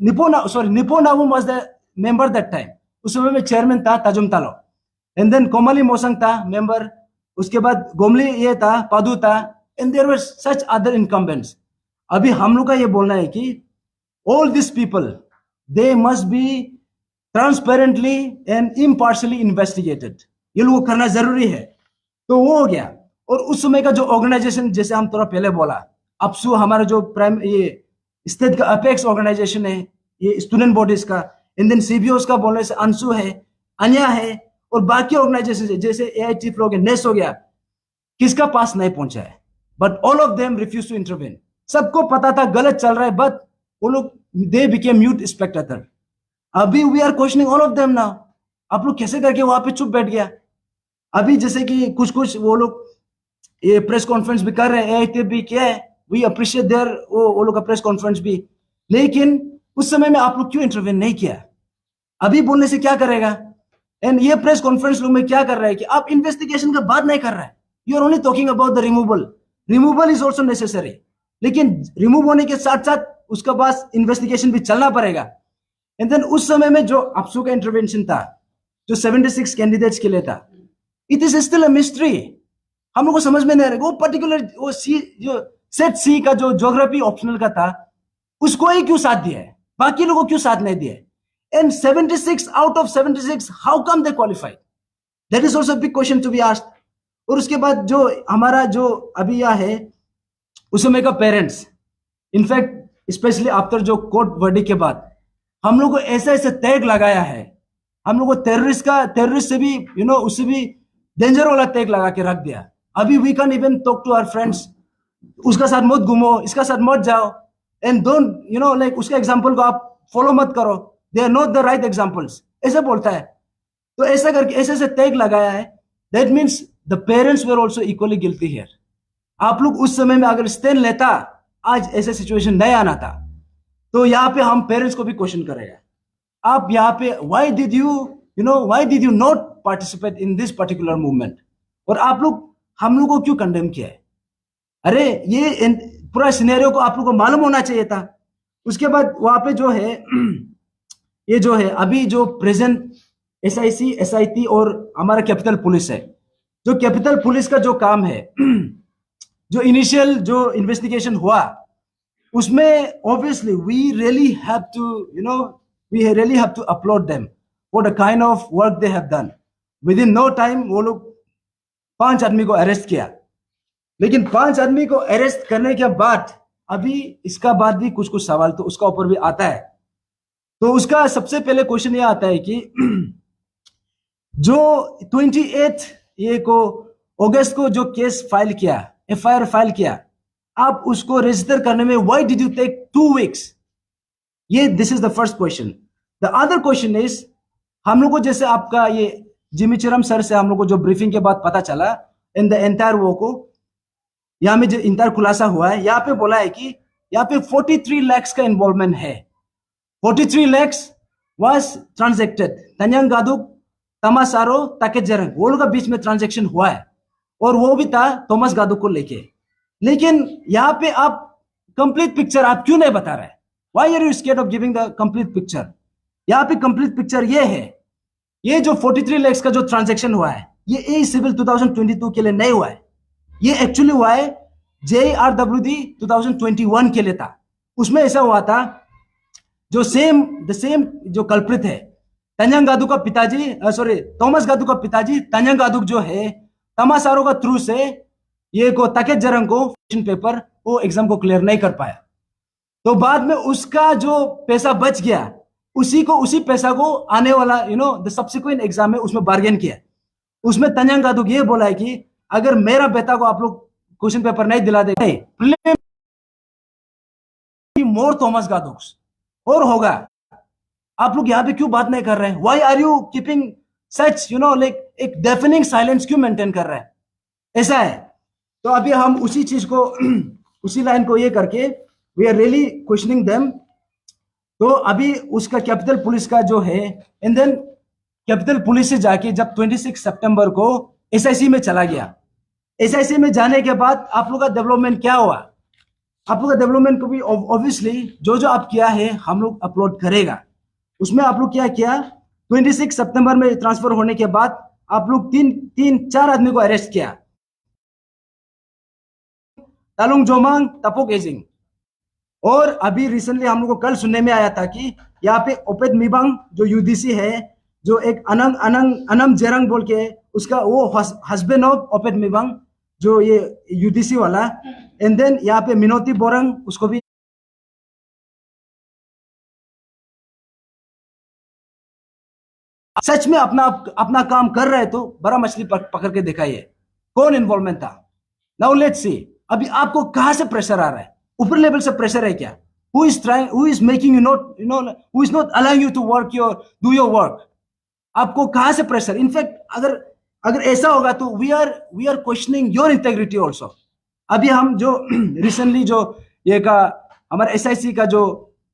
निपोनावुम was the member that time, उस समय में चेयरमैन था ताजुम तालो। एंड देन कोमली मोसंग था मेंबर। उसके बाद गोमली ये था, पादू था। And there were such other incumbents. अभी हम लोग का ये बोलना है कि all these people, they must be transparently and impartially investigated. ये लोगों को करना जरूरी है। तो वो हो गया। और उस समय का जो ऑर्गेनाइजेशन, जैसे हम थोड़ा पहले बोला, अपसू हमारा जो प्राइम ये स्टेट का अपेक्स ऑर्गेनाइजेशन है, ये स्टूडेंट बॉडीज का। एंड देन सीबीओस का बोलने से अंशु है, अन्या है, और बाकी ऑर्गेनाइजेशन है जैसे एआईटी हो गया, नेस हो गया, किसका पास नहीं पहुंचा है। But all of them refuse to intervene. सबको पता था गलत चल रहा है, बट वो लोग दे बिकेम म्यूट स्पेक्टेटर। अभी we are questioning all of them now. आप लोग कैसे करके वहां पे चुप बैठ गया? अभी जैसे कि कुछ वो लोग ये प्रेस कॉन्फ्रेंस भी कर रहे हैं, एआईटी भी किया है, वी अप्रिशिएट देयर वो लोग का प्रेस कॉन्फ्रेंस भी। लेकिन उस समय में आप लोग क्यों इंटरवेन नहीं किया? अभी बोलने से क्या करेगा? एंड ये प्रेस कॉन्फ्रेंस लोग में क्या कर रहा है कि आप इन्वेस्टिगेशन का बात नहीं कर रहा है, you are only talking about the removal. Removal is also necessary, लेकिन रिमूव होने के साथ साथ उसका पास इन्वेस्टिगेशन भी चलना पड़ेगा। एंड देन उस समय में जो अपसू का इंटरवेंशन था, जो 76 कैंडिडेट्स के लिए था, it is still a mystery. हम लोग को समझ में नहीं आ रहा। वो पर्टिकुलर वो सी जो सेट सी का जो ज्योग्राफी ऑप्शनल का था, उसको ही क्यों साथ दिया है, बाकी लोगों को क्यों साथ नहीं दिया? And 76 out of 76 how come they qualified? That is also big question to be asked. और उसके बाद जो हमारा जो अभी यह है उस समय का पेरेंट्स, इनफैक्ट स्पेशली आफ्टर जो कोर्ट वर्डिक्ट के बाद, हम लोग को ऐसा ऐसा टैग लगाया है, हम लोग को टेररिस्ट से भी उससे भी डेंजर वाला टैग लगा के रख दिया। अभी we can even talk to our friends, उसका साथ मत घूमो, इसका साथ मत जाओ, एंड डोंट लाइक उसके एग्जाम्पल को आप फॉलो मत करो, they are not the right examples, ऐसे बोलता है। तो ऐसा करके ऐसे से टैग लगाया है। That means the parents were also equally guilty here. आप लोग उस समय में अगर स्टैंड लेता, आज ऐसे सिचुएशन नहीं आना था। तो यहाँ पे हम पेरेंट्स को भी क्वेश्चन करेगा, आप यहाँ पे why did you not participate in this particular movement, और आप लोग हम लोग को क्यों कंडेम किया है? अरे ये पूरा सिनेरियो को आप लोग को मालूम होना चाहिए था। उसके बाद वहां पे जो है ये जो है अभी जो प्रेजेंट एसआईसी, एसआईटी और हमारा कैपिटल पुलिस है, जो कैपिटल पुलिस का जो काम है जो इनिशियल जो इन्वेस्टिगेशन हुआ, उसमें obviously we really have to upload them for the kind of work they have done. Within no time वो लोग 5 आदमी को अरेस्ट किया, लेकिन 5 आदमी को अरेस्ट करने के बाद अभी इसका बाद भी कुछ कुछ सवाल तो उसका ऊपर भी आता है। तो उसका सबसे पहले क्वेश्चन यह आता है कि जो 28 ये को अगस्त को जो केस फाइल किया, एफआईआर फाइल किया, आप उसको रजिस्टर करने में why did you take 2 weeks? ये this is the first question. The other question is, हम लोग को जैसे आपका ये जिमी चिरम सर से हम लोग को जो ब्रीफिंग के बाद पता चला इन द एंटायर वो को यहाँ में जो इंटायर खुलासा हुआ है, यहाँ पे बोला है कि यहाँ पे 43 lakhs का इन्वॉल्वमेंट है। 43 lakhs वाज ट्रांजेक्टेड, तंजंग गादुक, तमासारो, ताकेत जरंग, वो लोग का बीच में ट्रांजेक्शन हुआ है, और वो भी था थॉमस गादुक को लेके। लेकिन यहाँ पे आप कंप्लीट पिक्चर आप क्यों नहीं बता रहे? Why are you scared of giving the complete picture? यहाँ पे कंप्लीट पिक्चर ये है, ये जो 43 lakhs का जो ट्रांजेक्शन हुआ है, ये ए सिविल 2022 के लिए नहीं हुआ है, ये एक्चुअली हुआ है JRWD 2021 के लिए था। उसमें ऐसा हुआ था, जो द सेम जो कल्प्रिट है, तंजंग गादुक का पिताजी, थॉमस गादुक का पिताजी तंजंग गादुक जो है, तमासारो का थ्रू से ये को ताकेत जरंग को क्वेश्चन पेपर वो एग्जाम को क्लियर नहीं कर पाया। तो बाद में उसका जो पैसा बच गया, उसी पैसा को आने वाला द सब्सिक्वेंट एग्जाम में उसमें बार्गेन किया। उसमें तंजंग गादुक ये बोला है कि अगर मेरा बेटा को आप लोग क्वेश्चन पेपर नहीं दिला दे, मोर थॉमस गादुक्स और होगा। आप लोग यहाँ पे क्यों बात नहीं कर रहे हैं? Why are you keeping such like एक डेफिनिंग साइलेंस क्यों मेंटेन कर रहे हैं? ऐसा है। तो अभी हम उसी चीज को उसी लाइन को ये करके we are really questioning them. तो अभी उसका कैपिटल पुलिस का जो है, एंड देन कैपिटल पुलिस से जाके जब 26 सितंबर को एसआईसी में चला गया, एसआईसी में जाने के बाद आप लोग का डेवलपमेंट क्या हुआ? आप लोग का डेवलपमेंट को भी ऑब्वियसली जो आप किया है हम लोग अपलोड करेगा। उसमें आप लोग क्या किया, 26 सितंबर में ट्रांसफर होने के बाद आप लोग 4 आदमी को अरेस्ट किया, तालुंग जोमांग, तपोक एजिंग। और अभी रिसेंटली हम लोग को कल सुनने में आया था कि यहाँ पे ओपेद मिबांग जो यूडीसी है, जो एक अनम जेरंग बोल के उसका वो हस्बैंड ऑफ ओपेद मिबांग जो ये यूडीसी वाला, एंड देन यहाँ पे मिनोती बोरंग, उसको भी सच में अपना काम कर रहे तो बड़ा मछली पकड़ के दिखाइए कौन इन्वॉल्वमेंट था। नाउ लेट्स सी, अभी आपको कहां से प्रेशर आ रहा है? ऊपर लेवल से प्रेशर है क्या? Who is making who is not allowing you to do your work? आपको कहां से प्रेशर? इनफैक्ट अगर ऐसा होगा तो we are questioning your integrity also. अभी हम जो रिसेंटली जो ये का हमारा एसआईसी का जो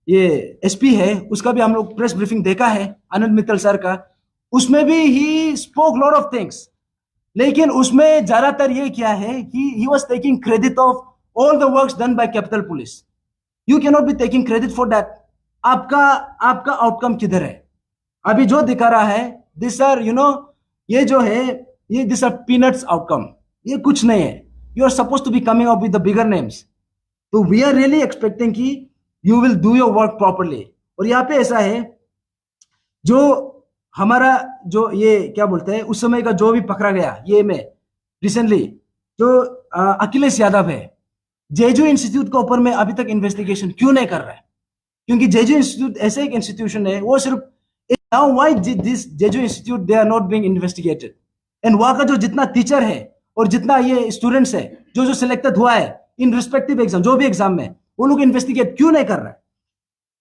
ये एसपी है, उसका भी हम लोग प्रेस ब्रीफिंग देखा है, आनंद मित्तल सर का। उसमें भी he spoke lot of things, लेकिन उसमें ज्यादातर ये क्या है, he was taking credit of all the works done by capital police. You can not be taking credit for that. आपका आउटकम किधर है? अभी जो दिखा रहा है, दिस आर ये जो है ये दिस आर पीनट्स आउटकम, ये कुछ नहीं है। You are suppose to be coming up with the bigger names. तो वी आर रियली एक्सपेक्टिंग कि you will do your work properly. और यहाँ पे ऐसा है, जो हमारा जो ये क्या बोलते हैं उस समय का जो भी पकड़ा गया ये में रिसेंटली, जो अखिलेश यादव है, जेजू इंस्टीट्यूट के ऊपर में अभी तक इन्वेस्टिगेशन क्यों नहीं कर रहा है? क्योंकि जेजू इंस्टीट्यूट ऐसे एक इंस्टीट्यूशन है, वो सिर्फ now why did this Jeju Institute they are not being investigated? And वहां का जो जितना टीचर है और जितना ये स्टूडेंट्स है जो जो सिलेक्टेड हुआ है इन रिस्पेक्टिव एग्जाम, जो भी एग्जाम में, वो लोग इन्वेस्टिगेट क्यों नहीं कर रहा है?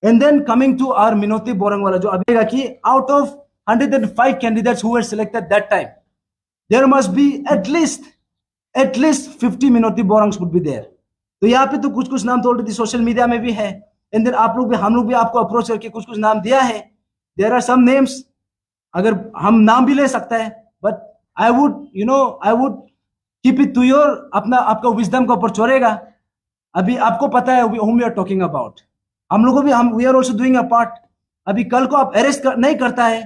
And then coming to our Minoti Borang वाला जो अभी कि out of 105 candidates who were selected that time, there must be at least 50 मिनोती बोरंग्स would be there. तो यहाँ पे तो कुछ कुछ नाम तो ऑलरेडी सोशल मीडिया में भी है, एंड देन आप लोग भी, हम लोग भी आपको अप्रोच करके कुछ कुछ नाम दिया है। देयर आर सम नेम्स, अगर हम नाम भी ले सकते हैं, but I would keep it to your, अपना आपका विजडम का ऊपर छोड़ेगा। अभी आपको पता है whom we are talking about। हम लोगों भी, हम we are also doing a part. अभी कल को आप अरेस्ट नहीं करता है,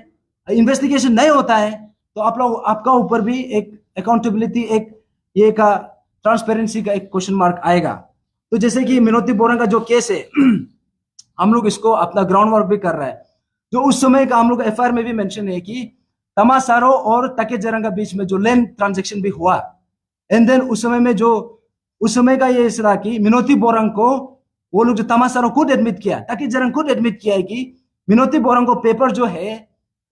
इन्वेस्टिगेशन नहीं होता है, तो आप लोग, आपका ऊपर भी एक अकाउंटेबिलिटी, एक ये का ट्रांसपेरेंसी का एक क्वेश्चन मार्क आएगा। तो जैसे कि मिनोती बोरंग का जो केस है हम लोग इसको अपना ग्राउंड वर्क भी कर रहा है। जो उस समय का हम लोग एफआईआर में भी मेंशन है कि तमासारो और तकेजरंग के बीच में जो लैंड ट्रांजेक्शन भी हुआ, एंड देन उस समय में जो उस समय का ये इसरा कि मिनोती बोरंग को, वो लोग जो तमासारो खुद एडमिट किया, तकेजरंग खुद एडमिट किया है कि मिनोती बोरंग को पेपर जो है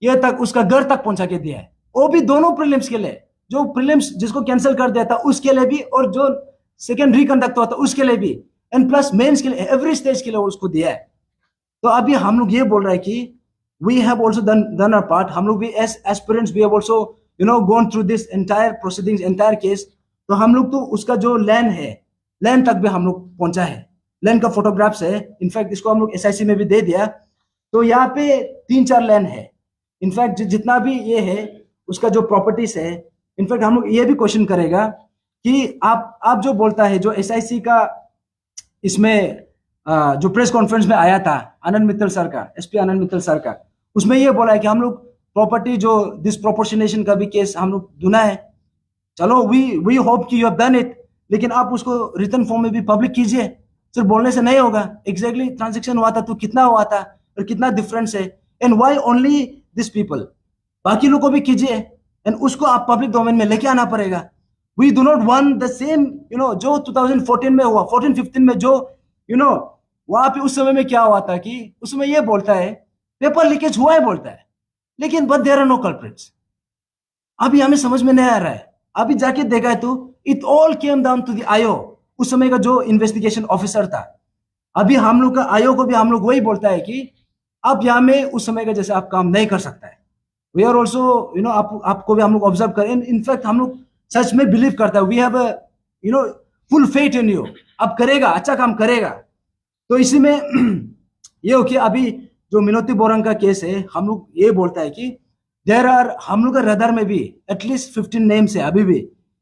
ये तक उसका घर तक पहुंचा के दिया है। वो भी दोनों प्रीलिम्स के लिए, जो प्रीलिम्स जिसको कैंसिल कर दिया था उसके लिए भी, और जो सेकेंड रिकंडक्ट हुआ था उसके लिए भी, एंड प्लस मेंस के लिए, एवरी स्टेज के लिए उसको दिया है। तो अभी हम लोग ये बोल रहे हैं कि we have also done our part। हम लोग भी as aspirants we have also gone through this entire proceedings, entire case। तो हम लोग तो उसका जो लैंड है, लैंड तक भी हम लोग पहुंचा है, लैंड का फोटोग्राफ्स है। इनफैक्ट इसको हम लोग एसआईसी में भी दे दिया। तो यहाँ पे 3-4 लैंड है। इनफैक्ट जितना भी ये है उसका जो प्रॉपर्टीज है, इनफैक्ट हम लोग ये भी क्वेश्चन करेगा कि आप जो बोलता है, जो एसआईसी का इसमें जो प्रेस कॉन्फ्रेंस में आया था आनंद मित्तल सर का, एसपी आनंद मित्तल सर का, उसमें ये बोला है कि हम लोग प्रॉपर्टी जो डिसप्रोपोर्शनेशन का भी केस हम लोग दुना है। चलो वी होप कि यू हैव डन इट, लेकिन आप उसको रिटन फॉर्म में भी पब्लिक कीजिए। सिर्फ बोलने से नहीं होगा। एग्जैक्टली ट्रांजेक्शन हुआ था तो कितना हुआ था और कितना डिफरेंस है, and why only this people, बाकी लोग को भी कीजिए, एंड उसको आप पब्लिक डोमेन में लेके आना पड़ेगा। We do not want the same जो 2014 में हुआ, 14-15 में जो वहां पे उस समय में क्या हुआ था कि उस समय ये बोलता है पेपर लीकेज हुआ है बोलता है, लेकिन but there are no culprits. अभी हमें समझ में नहीं आ रहा है। अभी जाके देखा है तो it all came down to the आयो, उस समय का जो इन्वेस्टिगेशन ऑफिसर था। अभी हम लोग का आयो को भी हम लोग वही बोलता है कि अब यहाँ में उस समय का जैसे आप काम नहीं कर सकता है। वी आर ऑल्सो आपको भी हम लोग ऑब्जर्व करें। इनफैक्ट हम लोग सच में बिलीव करता है, we have full faith in you, अब करेगा, अच्छा काम करेगा। तो इसी में ये हो कि अभी जो मिनोती बोरंग का केस है, हम लोग ये बोलता है कि देयर आर, हम लोग का रडार में भी एटलीस्ट 15 नेम्स है अभी भी,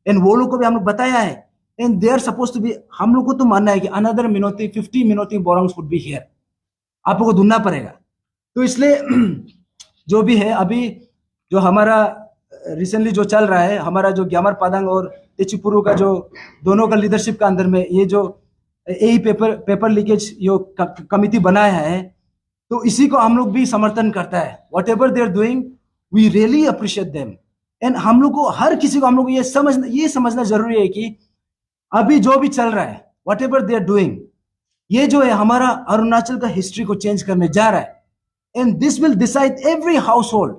एंड वो लोग को भी हम लोग बताया है, and they are suppose to be, हम लोग को तो मानना है कि अनदर मिनोती 50 मिनोती बोरंग्स वुड बी हियर, आप लोग को ढूंढना पड़ेगा। तो इसलिए जो भी है अभी, जो हमारा रिसेंटली जो चल रहा है, हमारा जो ग्यामर पादंग और तेचुपुरु का जो दोनों का लीडरशिप का अंदर में ये जो यही पेपर लीकेज यो कमिटी बनाया है, तो इसी को हम लोग भी समर्थन करता है। Whatever they are doing we really appreciate them, and हम लोग को, हर किसी को हम लोग को ये समझना जरूरी है कि अभी जो भी चल रहा है, whatever they are doing, ये जो है हमारा अरुणाचल का हिस्ट्री को चेंज करने जा रहा है, and this will decide every house hold.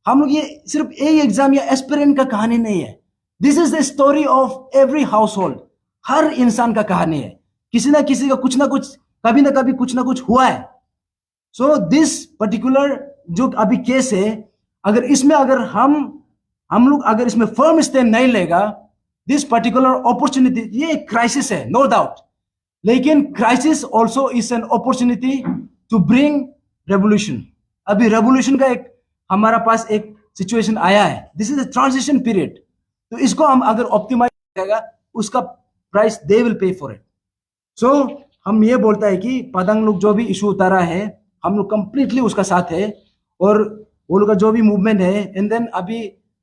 हम लोग, ये सिर्फ एक एग्जाम या एस्पिरेंट का कहानी नहीं है, this is the story of every household. हर इंसान का कहानी है, किसी ना किसी का कुछ ना कुछ, कभी ना कभी कुछ ना कुछ हुआ है। सो दिस पर्टिकुलर जो अभी केस है, अगर इसमें अगर हम लोग अगर इसमें फर्म स्टैंड नहीं लेगा, दिस पर्टिकुलर अपॉर्चुनिटी, ये एक क्राइसिस है नो डाउट, लेकिन crisis also is an opportunity to bring revolution. अभी रेवोल्यूशन का एक हमारा पास एक सिचुएशन आया है, this is a transition period. तो इसको हम अगर ऑप्टिमाइज करेगा, उसका price they will pay for it. So हम ये बोलता है कि पादंग लोग जो भी इशू उतारा है, हम लोग कंप्लीटली उसका साथ है, और वो लोग का जो भी मूवमेंट है, एंड देन अभी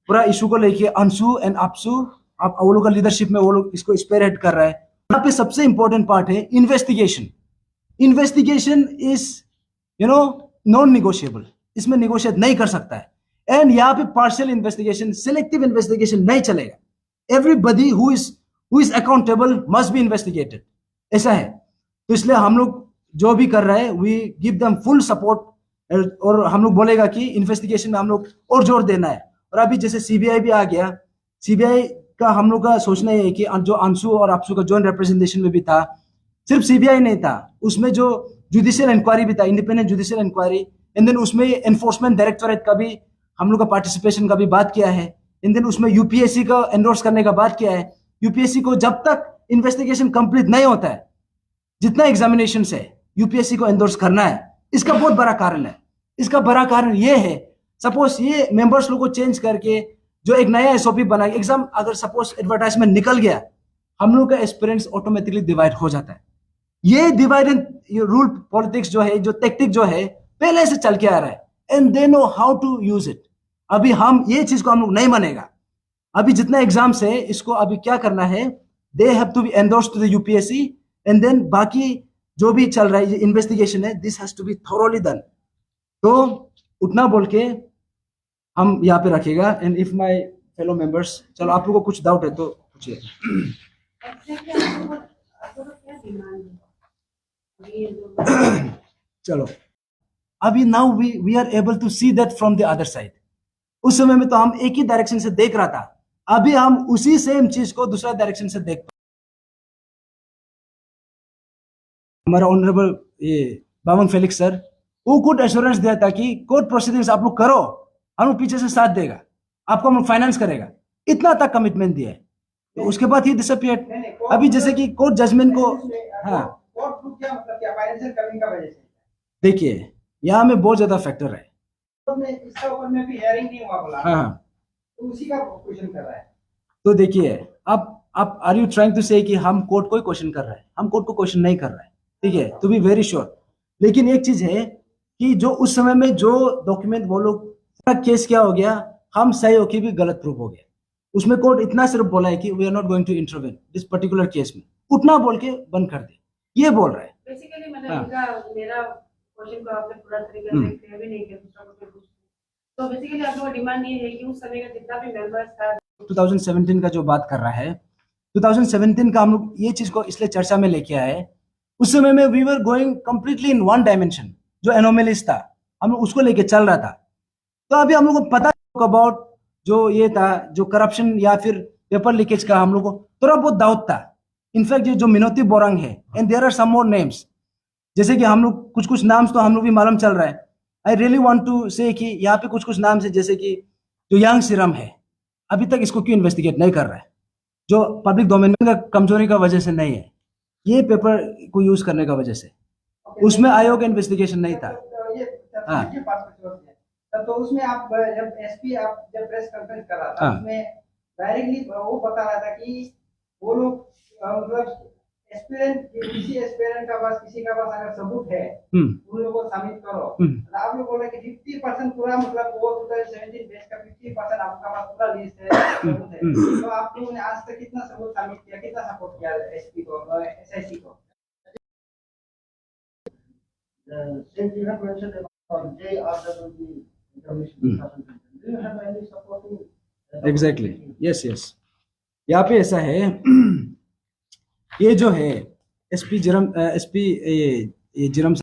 पूरा इशू को लेके अंशु एंड अपसु, आप वो लोग का लीडरशिप में वो लोग इसको स्पेयरहेड कर रहा है। यहाँ पे सबसे इंपॉर्टेंट पार्ट है investigation. Investigation is non negotiable, इसमें निगोशिएट नहीं कर सकता है। एंड यहाँ पे पार्शियल इन्वेस्टिगेशन, सिलेक्टिव इन्वेस्टिगेशन नहीं चलेगा। Everybody who is accountable must be investigated, ऐसा है। तो इसलिए हम लोग जो भी कर रहे हैं, we give them full support, और हम लोग बोलेगा कि इन्वेस्टिगेशन में हम लोग और जोर देना है, और अभी जैसे सीबीआई भी आ गया, सीबीआई का हम लोग का सोचना ये है कि जो अंशु और अपसू का जॉइंट रिप्रेजेंटेशन में भी था, सिर्फ सीबीआई नहीं था, उसमें जो जुडिशियल इंक्वायरी भी था, independent judicial inquiry, and then उसमें एनफोर्समेंट डायरेक्टोरेट का भी हम लोग का पार्टिसिपेशन का भी बात किया है, एंड देन उसमें यूपीएससी का एंडोर्स करने का बात किया है। यूपीएससी को जब तक इन्वेस्टिगेशन कंप्लीट नहीं होता है, जितना एग्जामिनेशन है, यूपीएससी को एंडोर्स करना है। इसका बहुत बड़ा कारण है। इसका बड़ा कारण ये है, सपोज ये मेंबर्स लोग को चेंज करके जो एक नया एसओपी बना, एग्जाम अगर सपोज एडवर्टाइजमेंट निकल गया, हम लोग का एक्सपीरियंस ऑटोमेटिकली डिवाइड हो जाता है। ये डिवाइड एंड रूल पॉलिटिक्स जो है, जो टेक्टिक जो है, पहले से चल के आ रहा है, and they know how to use it. अभी हम ये चीज को हम लोग नहीं मानेगा। अभी जितना एग्जाम्स है, इसको अभी क्या करना है, they have to be endorse to the UPSC, and then बाकी जो भी चल रहा है, इन्वेस्टिगेशन है, this has to be thoroughly done. तो उतना बोल के हम यहाँ पे रखेगा। And if my fellow members, चलो आप लोगों को कुछ डाउट है तो पूछिए। चलो, अभी now we are able to see that from the other side. उस समय में तो हम एक ही डायरेक्शन से देख रहा था, अभी हम उसी सेम चीज को दूसरा डायरेक्शन से देख। हमारा ऑनरेबल ये बावन फेलिक्स सर, वो कुछ एश्योरेंस दिया था कि कोर्ट प्रोसीडिंग्स आप लोग करो, हम लोग पीछे से साथ देगा, आपको हम लोग फाइनेंस करेगा, इतना तक कमिटमेंट दिया है। तो उसके बाद ही डिसअपियर्ड। अभी जैसे कि कोर्ट जजमेंट को, हाँ क्या मतलब क्या फाइनेंशियल कमी का वजह से? देखिए, यहाँ में बहुत ज्यादा फैक्टर है। इसका ऊपर में भी हियरिंग नहीं हुआ बोला, हाँ, तो उसी का क्वेश्चन कर रहा है। तो देखिए, आप आर यू ट्राइंग टू से कि हम कोर्ट को ही क्वेश्चन कर रहे हैं? हम कोर्ट को क्वेश्चन नहीं कर रहे हैं, ठीक है, टू बी वेरी श्योर। लेकिन एक चीज है कि जो उस समय में जो डॉक्यूमेंट वो लोग, केस क्या हो गया, हम सही होके भी गलत प्रूफ हो गया। उसमें कोर्ट इतना सिर्फ बोला है कि we are not going to intervene this particular case में, उतना बोल के बंद कर दे, ये बोल रहा है। बेसिकली मतलब इनका मेरा क्वेश्चन को आपने पूरा तरीके से क्लियर भी नहीं किया, दूसरा क्वेश्चन पूछ। तो बेसिकली आप लोगों का डिमांड ये है कि उस समय का जितना भी मेंबर्स था, 2017 का जो बात कर रहा है, 2017 का हम लोग ये चीज को इसलिए चर्चा में लेके आए, उस समय में we were going completely in one dimension, जो एनोमेलिस था, हम लोग उसको लेके चल रहा था। तो अभी हम लोग को पता अबाउट जो ये था, जो करप्शन या फिर पेपर लीकेज का हम लोग को थोड़ा बहुत डाउट था। इनफैक्ट ये जो मिनोती बोरांग है, and there are some more names, जैसे कि हम लोग कुछ नाम्स तो हम लोग भी मालूम चल रहा है। आई रियली वांट टू से कि यहाँ पे कुछ नाम है, जैसे कि जो यांग सिरम है, अभी तक इसको क्यों इन्वेस्टिगेट नहीं कर रहा है? जो पब्लिक डोमेन का कमजोरी का वजह से नहीं है, ये पेपर को यूज करने का वजह से, उसमें आयोग का इन्वेस्टिगेशन नहीं था। हाँ, तो उसमें आप जब एसपी आप जब प्रेस कॉन्फ्रेंस कर रहा था, उसमें डायरेक्टली वो बता रहा था कि वो लोग मतलब एस्पिरेंट, किसी एस्पिरेंट का पास, किसी का पास अगर सबूत है, उन लोगों को शामिल करो। आप लोग बोल रहे कि 50% पूरा, मतलब वो 2017 बेस का 50% आपका पास पूरा लिस्ट है, सबूत है। तो आप लोगों ने आज तक कितना सबूत शामिल किया, कितना सपोर्ट किया एसपी को, एसआईसी को? Since you have mentioned about JRWD information, do you have any supporting? Exactly, yes yes. यहाँ पे ऐसा है, ये जो है एसपी जिरम, एसपी ये जिरम